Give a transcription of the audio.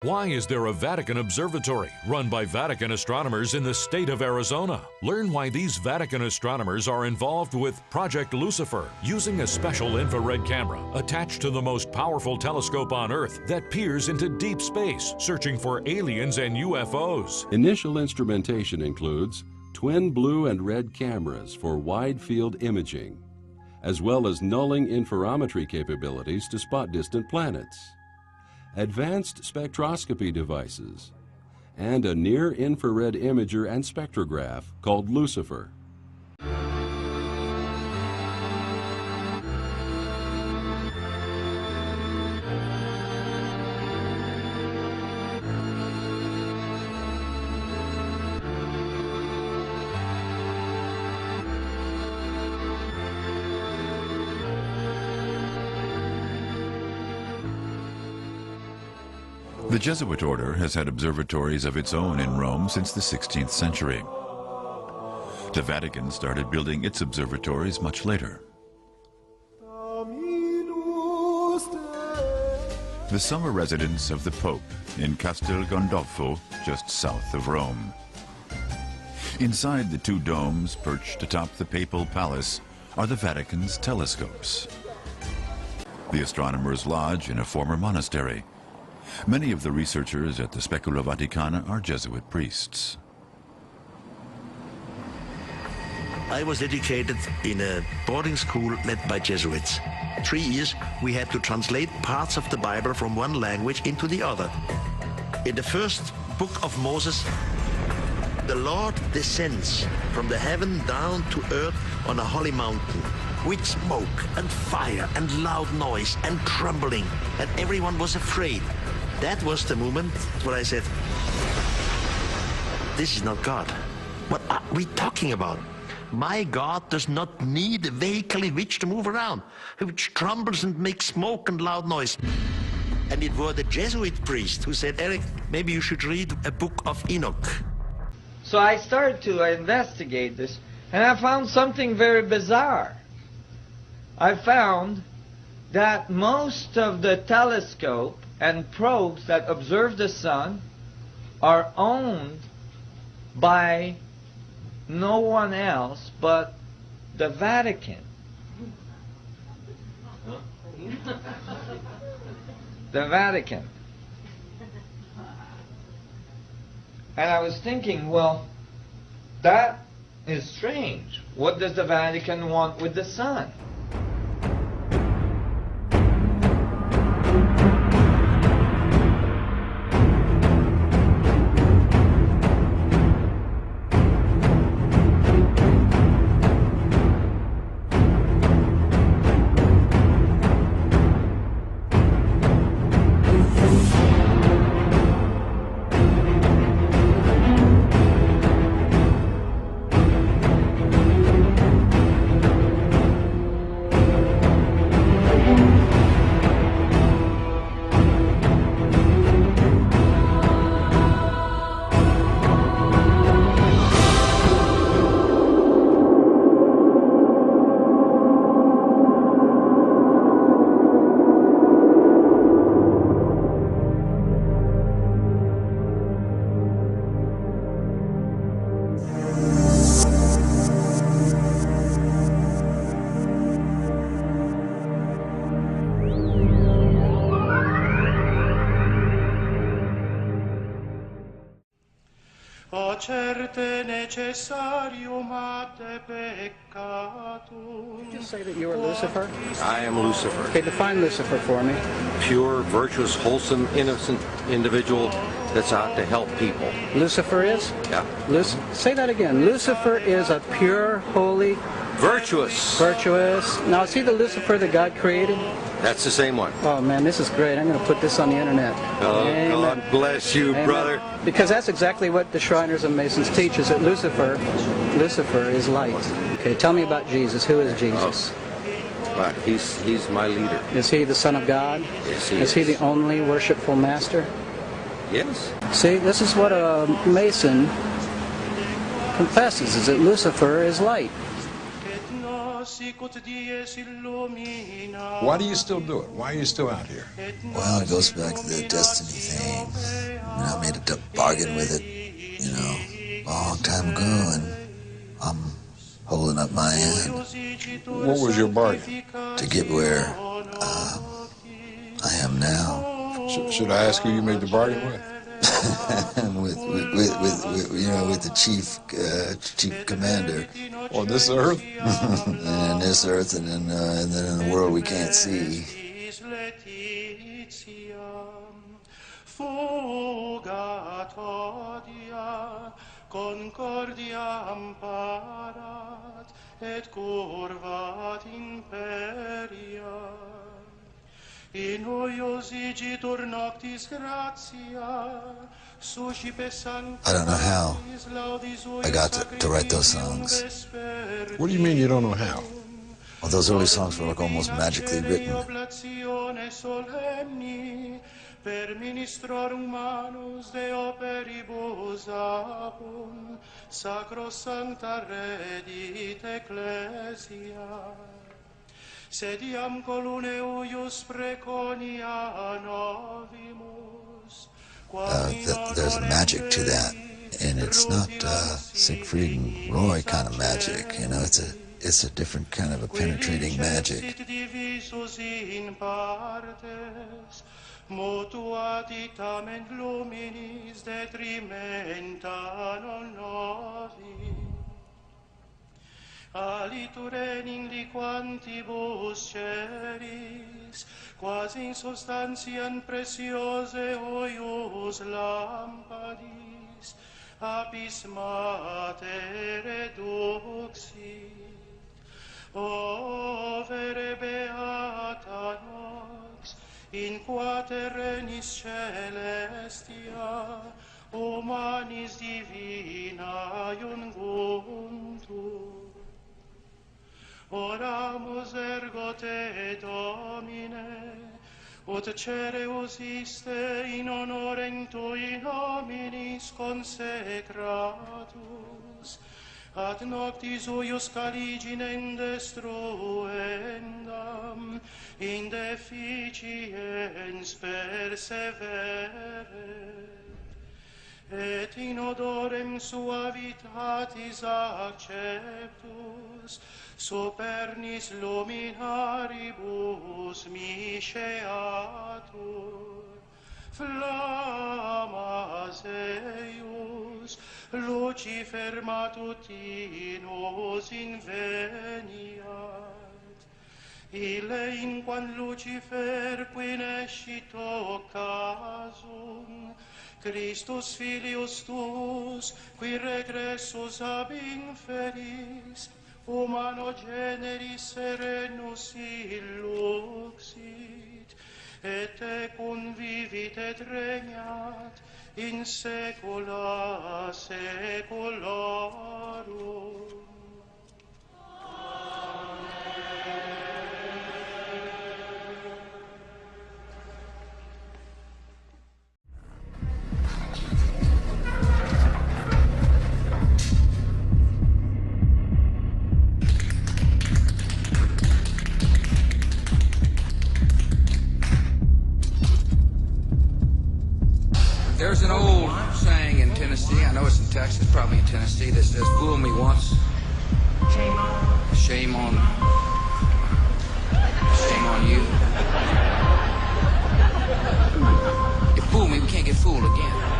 Why is there a Vatican observatory run by Vatican astronomers in the state of Arizona? Learn why these Vatican astronomers are involved with Project Lucifer, using a special infrared camera attached to the most powerful telescope on Earth that peers into deep space, searching for aliens and UFOs. Initial instrumentation includes twin blue and red cameras for wide-field imaging, as well as nulling interferometry capabilities to spot distant planets, advanced spectroscopy devices, and a near-infrared imager and spectrograph called Lucifer. The Jesuit order has had observatories of its own in Rome since the 16th century. The Vatican started building its observatories much later. The summer residence of the Pope in Castel Gandolfo, just south of Rome. Inside the two domes perched atop the papal palace are the Vatican's telescopes. The astronomers lodge in a former monastery. Many of the researchers at the Specula Vaticana are Jesuit priests. I was educated in a boarding school led by Jesuits. 3 years we had to translate parts of the Bible from one language into the other. In the first book of Moses, the Lord descends from the heaven down to earth on a holy mountain, with smoke and fire and loud noise and trembling, and everyone was afraid. That was the moment where I said, this is not God. What are we talking about? My God does not need a vehicle in which to move around, which trembles and makes smoke and loud noise. And it was the Jesuit priest who said, Eric, maybe you should read a book of Enoch. So I started to investigate this, and I found something very bizarre. I found that most of the telescope and probes that observe the sun are owned by no one else but the Vatican. The Vatican. And I was thinking, well, that is strange. What does the Vatican want with the sun? Just say that you are Lucifer? I am Lucifer. Okay, define Lucifer for me. Pure, virtuous, wholesome, innocent individual that's out to help people. Lucifer is? Yeah. Say that again. Lucifer is a pure, holy... Virtuous. Virtuous. Now, is he the Lucifer that God created? That's the same one. Oh, man, this is great. I'm going to put this on the internet. Oh, Amen. God bless you, Amen. Brother. Because that's exactly what the Shriners and Masons teach, is that Lucifer is light. Okay, tell me about Jesus. Who is Jesus? Well, he's my leader. Is he the Son of God? Yes, he is. Is he the only worshipful master? Yes. See, this is what a Mason confesses, is that Lucifer is light. Why do you still do it? Why are you still out here? Well, it goes back to the destiny thing. to bargain with it, you know, a long time ago, and I'm holding up my end. What was your bargain? To get where I am now. Should I ask who you made the bargain with? with the chief commander. On this earth? And this earth, and then in the world we can't see. Concordia amparat et curvat imperia. In huius igitur noctis gratia. I don't know how I got to write those songs. What do you mean you don't know how? Well, those early songs were like almost magically written. Per ministrorum manus de operibus apum, sacrosancta redit ecclesia. Sediam colune uius preconia novimus. There's a magic to that, and it's not Siegfried and Roy kind of magic, you know, it's a different kind of a penetrating magic. Motuatitament luminis detrimenta non novi. Aliturenin liquantibus ceris, quasi in substantiam preciose huius lampadis, apis mater reduxit. O vere beata nox, in qua terrenis celestia, humanis divina iunguntur. Oramus ergo te, Domine, ut cereus iste in honorem tui nominis consecratus, ad noctis uius caliginem destruendam, in deficiens persevere, et in odorem suavitatis acceptus, supernis luminaribus misceatur, flammas eius, Lucifer matutinus inveniat. Ille inquam Lucifer qui nescit occasum, Christus filius tuus, qui regressus ab inferis, humano generis serenus illuxit, et tecum vivit et regnat in saecula saeculorum. There's an old saying in Tennessee, I know it's in Texas, probably in Tennessee, that says, fool me once. Shame on. Shame on. Shame on you. You fool me, we can't get fooled again.